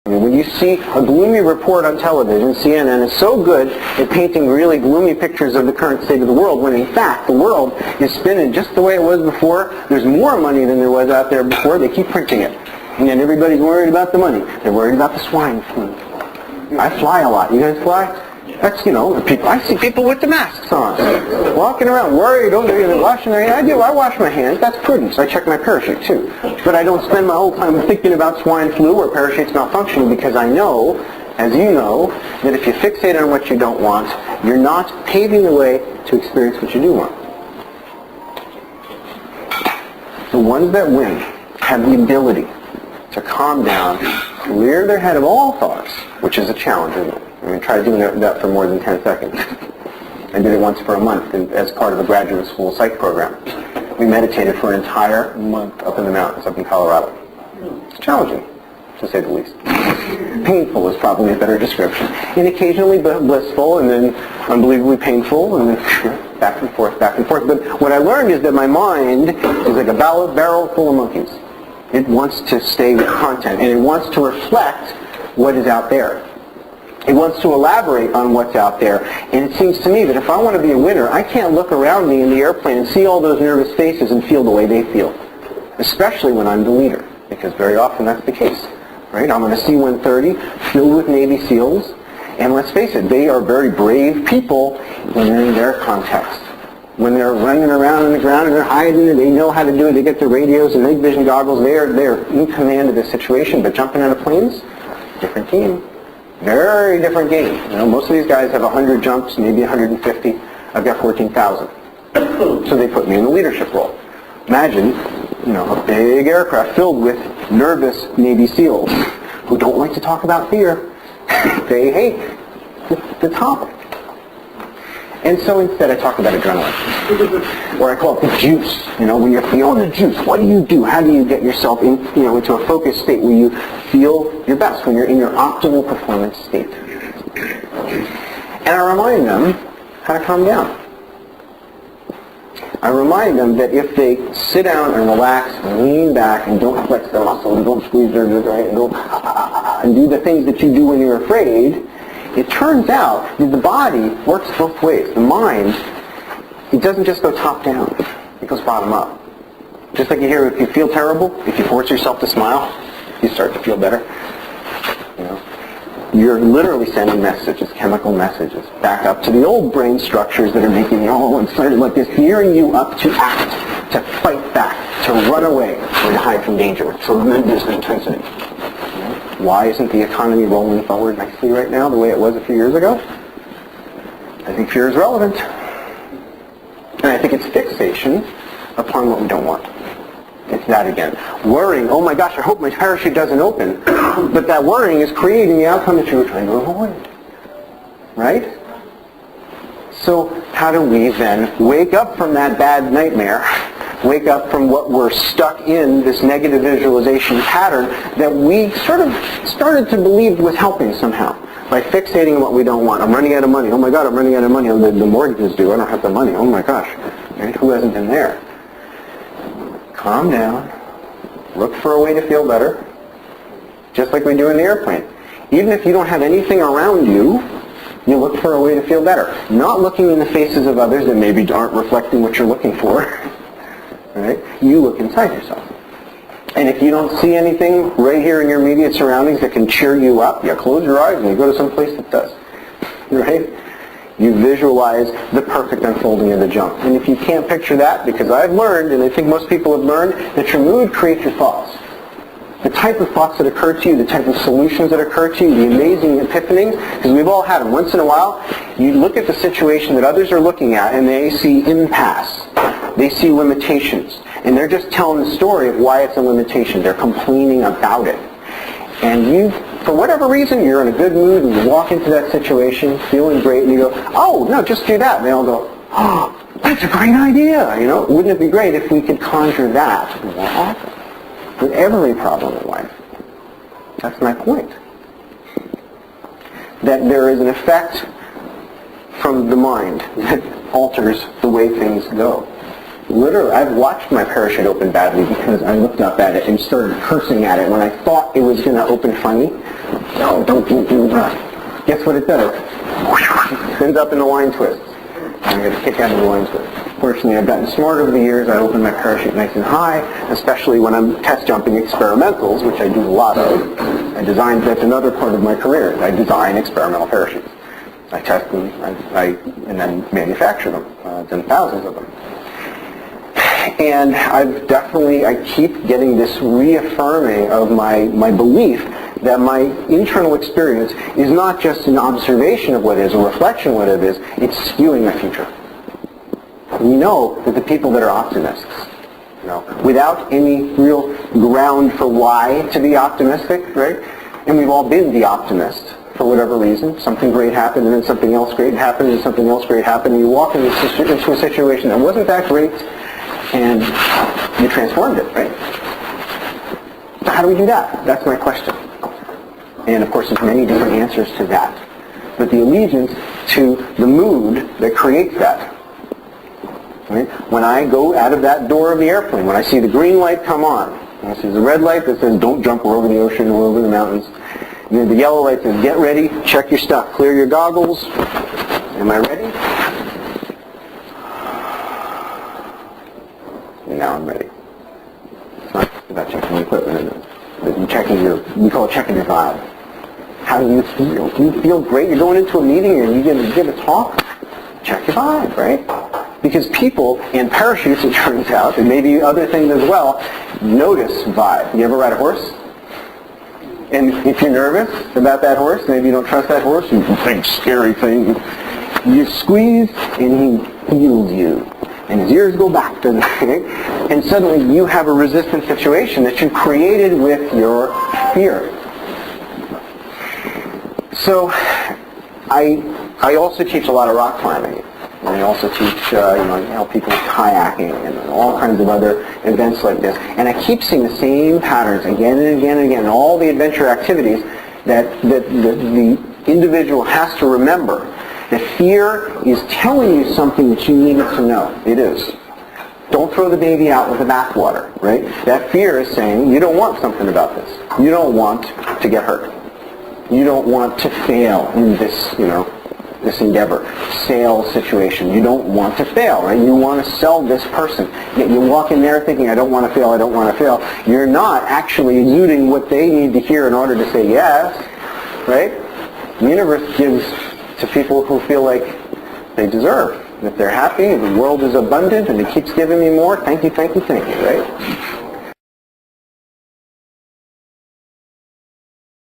I mean, when you see a gloomy report on television, CNN is so good at painting really gloomy pictures of the current state of the world, when in fact the world is spinning just the way it was before. There's more money than there was out there before. They keep printing it. And then everybody's worried about the money. They're worried about the swine flu. I fly a lot. You guys fly? That's, people. I see people with the masks on, walking around worried, they're washing their hands. I wash my hands. That's prudence. I check my parachute too. But I don't spend my whole time thinking about swine flu or parachutes malfunctioning, because I know, as you know, that if you fixate on what you don't want, you're not paving the way to experience what you do want. The ones that win have the ability to calm down, clear their head of all thoughts, which is a challenge, isn't it? I mean, try doing that for more than 10 seconds. I did it once for a month as part of a graduate school psych program. We meditated for an entire month up in the mountains, up in Colorado. It's challenging, to say the least. Painful is probably a better description. And occasionally blissful, and then unbelievably painful, and then back and forth, back and forth. But what I learned is that my mind is like a barrel full of monkeys. It wants to stay with content, and it wants to reflect what is out there. It wants to elaborate on what's out there. And it seems to me that if I want to be a winner, I can't look around me in the airplane and see all those nervous faces and feel the way they feel. Especially when I'm the leader, because very often that's the case. Right? I'm on a C-130 filled with Navy SEALs, and let's face it, they are very brave people when they're in their context. When they're running around on the ground and they're hiding and they know how to do it, they get their radios and night vision goggles, they're in command of the situation. But jumping out of planes, different team. Very different game. Most of these guys have 100 jumps, maybe 150. I've got 14,000. So they put me in the leadership role. Imagine, a big aircraft filled with nervous Navy SEALs who don't like to talk about fear. They hate the topic. And so instead I talk about adrenaline. Or I call it the juice. When you're feeling the juice, what do you do? How do you get yourself into a focused state where you feel your best, when you're in your optimal performance state? And I remind them how to calm down. I remind them that if they sit down and relax and lean back and don't flex their muscles and don't squeeze their right and do the things that you do when you're afraid, it turns out that the body works both ways. The mind, it doesn't just go top down. It goes bottom up. Just like you hear, if you feel terrible, if you force yourself to smile, you start to feel better. You're literally sending messages, chemical messages, back up to the old brain structures that are making you all excited like this, gearing you up to act, to fight back, to run away, or to hide from danger with tremendous intensity. Why isn't the economy rolling forward nicely right now the way it was a few years ago? I think fear is relevant. And I think it's fixation upon what we don't want. It's that again. Worrying, oh my gosh, I hope my parachute doesn't open. But that worrying is creating the outcome that you were trying to avoid. Right? So how do we then wake up from that bad nightmare, wake up from what we're stuck in, this negative visualization pattern that we sort of started to believe was helping somehow by fixating on what we don't want? I'm running out of money. Oh my God, I'm running out of money. The mortgage is due. I don't have the money. Oh my gosh. Right? Who hasn't been there? Calm down. Look for a way to feel better. Just like we do in the airplane. Even if you don't have anything around you, you look for a way to feel better. Not looking in the faces of others that maybe aren't reflecting what you're looking for. Right? You look inside yourself. And if you don't see anything right here in your immediate surroundings that can cheer you up, you close your eyes and you go to some place that does. Right? You visualize the perfect unfolding of the jump. And if you can't picture that, because I've learned, and I think most people have learned, that your mood creates your thoughts. The type of thoughts that occur to you, the type of solutions that occur to you, the amazing epiphanies, because we've all had them. Once in a while, you look at the situation that others are looking at and they see impasse. They see limitations. And they're just telling the story of why it's a limitation. They're complaining about it. And you, for whatever reason, you're in a good mood and you walk into that situation feeling great and you go, oh, no, just do that. And they all go, oh, that's a great idea. Wouldn't it be great if we could conjure that more often with every problem in life? That's my point. That there is an effect from the mind that alters the way things go. Literally, I've watched my parachute open badly because I looked up at it and started cursing at it when I thought it was going to open funny. No, don't do that. Guess what it does? It ends up in a line twist. I'm going to kick out of the line twist. Fortunately, I've gotten smart over the years. I open my parachute nice and high, especially when I'm test jumping experimentals, which I do a lot of. That's another part of my career. I design experimental parachutes. I test them, and then manufacture them. I've done thousands of them. And I keep getting this reaffirming of my belief that my internal experience is not just an observation of what is, a reflection of what it is, it's skewing the future. We know that the people that are optimists, without any real ground for why to be optimistic, right? And we've all been the optimist for whatever reason. Something great happened, and then something else great happened, and something else great happened, and you walk into a situation that wasn't that great, and you transformed it, right? So how do we do that? That's my question. And of course, there's many different answers to that. But the allegiance to the mood that creates that. Right? When I go out of that door of the airplane, when I see the green light come on, when I see the red light that says don't jump, we're over the ocean, we're over the mountains, and then the yellow light says get ready, check your stuff, clear your goggles. Am I ready? And now I'm ready. It's not just about checking the equipment. We call it checking your vibe. How do you feel? Do you feel great? You're going into a meeting and you're going to give a talk? Check your vibe, right? Because people in parachutes, it turns out, and maybe other things as well, notice vibe. You ever ride a horse? And if you're nervous about that horse, maybe you don't trust that horse, you think scary thing, you squeeze and he feels you. And his ears go back to the thing, and suddenly you have a resistant situation that you created with your fear. So I also teach a lot of rock climbing. And I also teach, I help people with kayaking and all kinds of other events like this. And I keep seeing the same patterns again and again and again in all the adventure activities that the individual has to remember. The fear is telling you something that you needed to know. It is. Don't throw the baby out with the bathwater, right? That fear is saying you don't want something about this. You don't want to get hurt. You don't want to fail in this, this endeavor, sales situation. You don't want to fail, right? You want to sell this person. Yet you walk in there thinking, I don't want to fail, I don't want to fail. You're not actually exuding what they need to hear in order to say yes, right? The universe gives to people who feel like they deserve. If they're happy, the world is abundant, and it keeps giving me more, thank you, right?